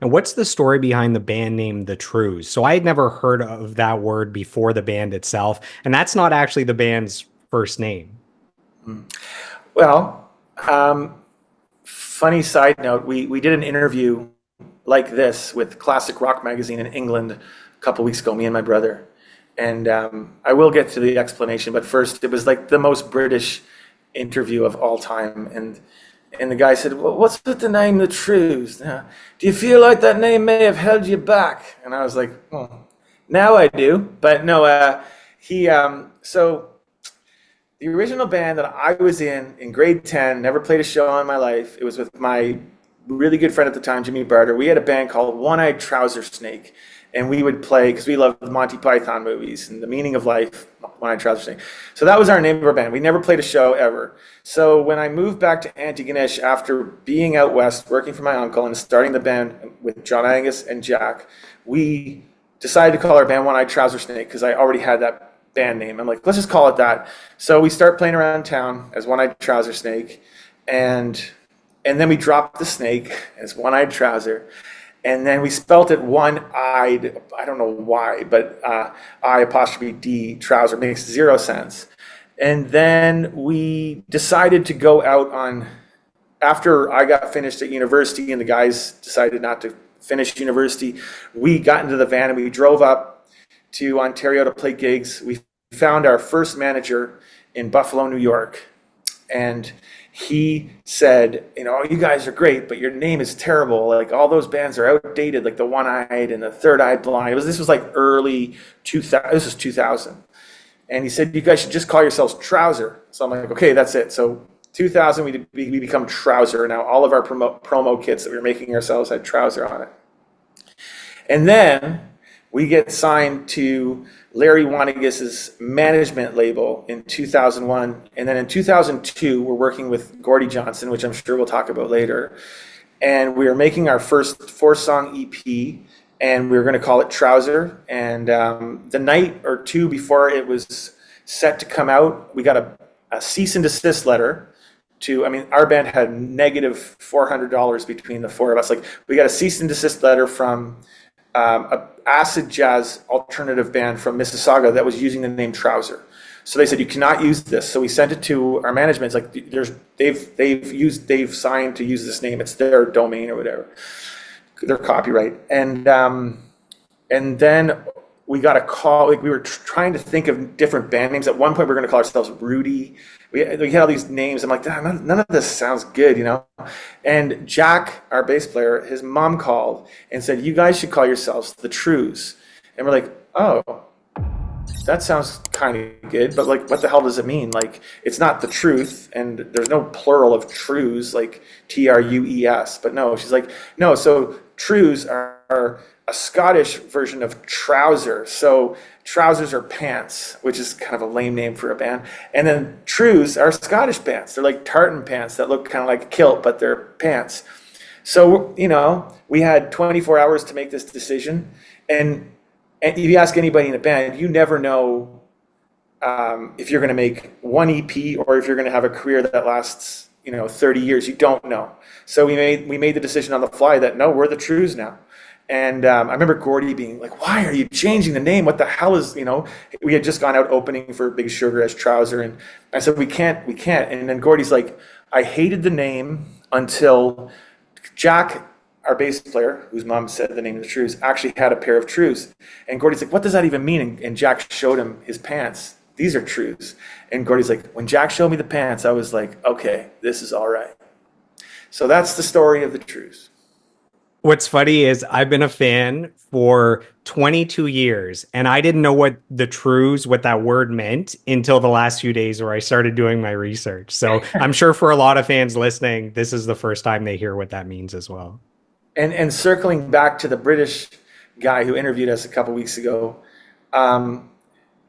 And what's the story behind the band name The Trews? So I had never heard of that word before the band itself, and that's not actually the band's first name. Well, um, funny side note, we did an interview like this with Classic Rock Magazine in England a couple weeks ago, me and my brother. And I will get to the explanation, but first, it was like the most British interview of all time. And the guy said, well, what's with the name The Trews? Do you feel like that name may have held you back? And I was like, well, now I do. But no, so the original band that I was in grade 10, never played a show in my life. It was with my really good friend at the time, Jimmy Barter. We had a band called One-Eyed Trouser Snake. And we would play, because we loved the Monty Python movies and The Meaning of Life, One-Eyed Trouser Snake. So that was our name of our band. We never played a show ever. So when I moved back to Antigonish after being out west, working for my uncle and starting the band with John-Angus and Jack, we decided to call our band One-Eyed Trouser Snake because I already had that band name. I'm like, let's just call it that. So we start playing around town as One-Eyed Trouser Snake, and then we dropped the snake as One-Eyed Trouser, and then we spelt it one-eyed. I don't know why, but I apostrophe D trouser makes zero sense. And then we decided to go out on, after I got finished at university and the guys decided not to finish university, we got into the van and we drove up to Ontario to play gigs. We found our first manager in Buffalo, New York, and he said, you guys are great, but your name is terrible. Like all those bands are outdated, like the One-Eyed and the Third-Eyed Blind. This was like early 2000. This was 2000, and he said, you guys should just call yourselves Trouser. So I'm like, okay, that's it. So 2000, we become Trouser. Now all of our promo kits that we were making ourselves had Trouser on it, and then we get signed to Larry Wannegus's management label in 2001. And then in 2002, we're working with Gordie Johnson, which I'm sure we'll talk about later. And we were making our first 4-song EP, and we were going to call it Trouser. And the night or two before it was set to come out, we got a cease and desist letter our band had negative $400 between the four of us. Like, we got a cease and desist letter from a acid jazz alternative band from Mississauga that was using the name Trouser. So they said, you cannot use this. So we sent it to our management. It's like they've signed to use this name. It's their domain or whatever, their copyright. And then we got a call. Like, we were trying to think of different band names. At one point, we were going to call ourselves Rudy. We had all these names. I'm like, none of this sounds good, And Jack, our bass player, his mom called and said, you guys should call yourselves the Trews. And we're like, oh, that sounds kind of good, but like, what the hell does it mean? Like, it's not the truth, and there's no plural of Trews, like Trues. But no, she's like, no. So Trews are a Scottish version of trouser. So trousers are pants, which is kind of a lame name for a band. And then Trews are Scottish pants. They're like tartan pants that look kind of like a kilt, but they're pants. So, we had 24 hours to make this decision. And if you ask anybody in a band, you never know if you're going to make one EP or if you're going to have a career that lasts, 30 years. You don't know. So we made the decision on the fly that, no, we're the Trews now. And I remember Gordie being like, why are you changing the name? What the hell is, we had just gone out opening for Big Sugar as Trouser. And I said, we can't. And then Gordie's like, I hated the name until Jack, our bass player, whose mom said the name of the Trews, actually had a pair of Trews. And Gordie's like, what does that even mean? And Jack showed him his pants. These are Trews. And Gordie's like, when Jack showed me the pants, I was like, okay, this is all right. So that's the story of the Trews. What's funny is I've been a fan for 22 years, and I didn't know what what that word meant until the last few days where I started doing my research. So I'm sure for a lot of fans listening, this is the first time they hear what that means as well. And circling back to the British guy who interviewed us a couple weeks ago,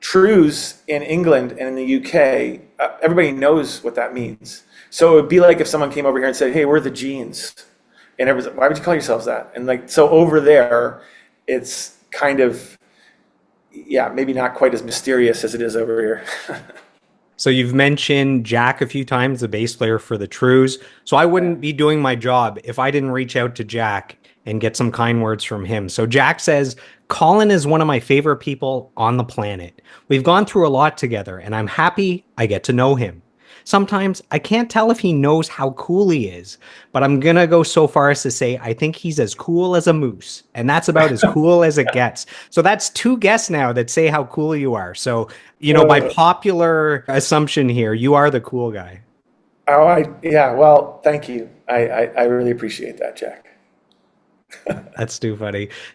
Trews in England and in the UK, everybody knows what that means. So it would be like if someone came over here and said, hey, we're the Jeans. And everyone's like, why would you call yourselves that? And like, so over there, it's kind of, maybe not quite as mysterious as it is over here. So you've mentioned Jack a few times, the bass player for the Trews. So I wouldn't be doing my job if I didn't reach out to Jack and get some kind words from him. So Jack says, Colin is one of my favorite people on the planet. We've gone through a lot together, and I'm happy I get to know him. Sometimes I can't tell if he knows how cool he is, but I'm gonna go so far as to say I think he's as cool as a moose, and that's about as cool as it gets. So that's two guests now that say how cool you are. So, by Uh, popular assumption here, you are the cool guy. yeah. Well, thank you. I really appreciate that, Jack. That's too funny.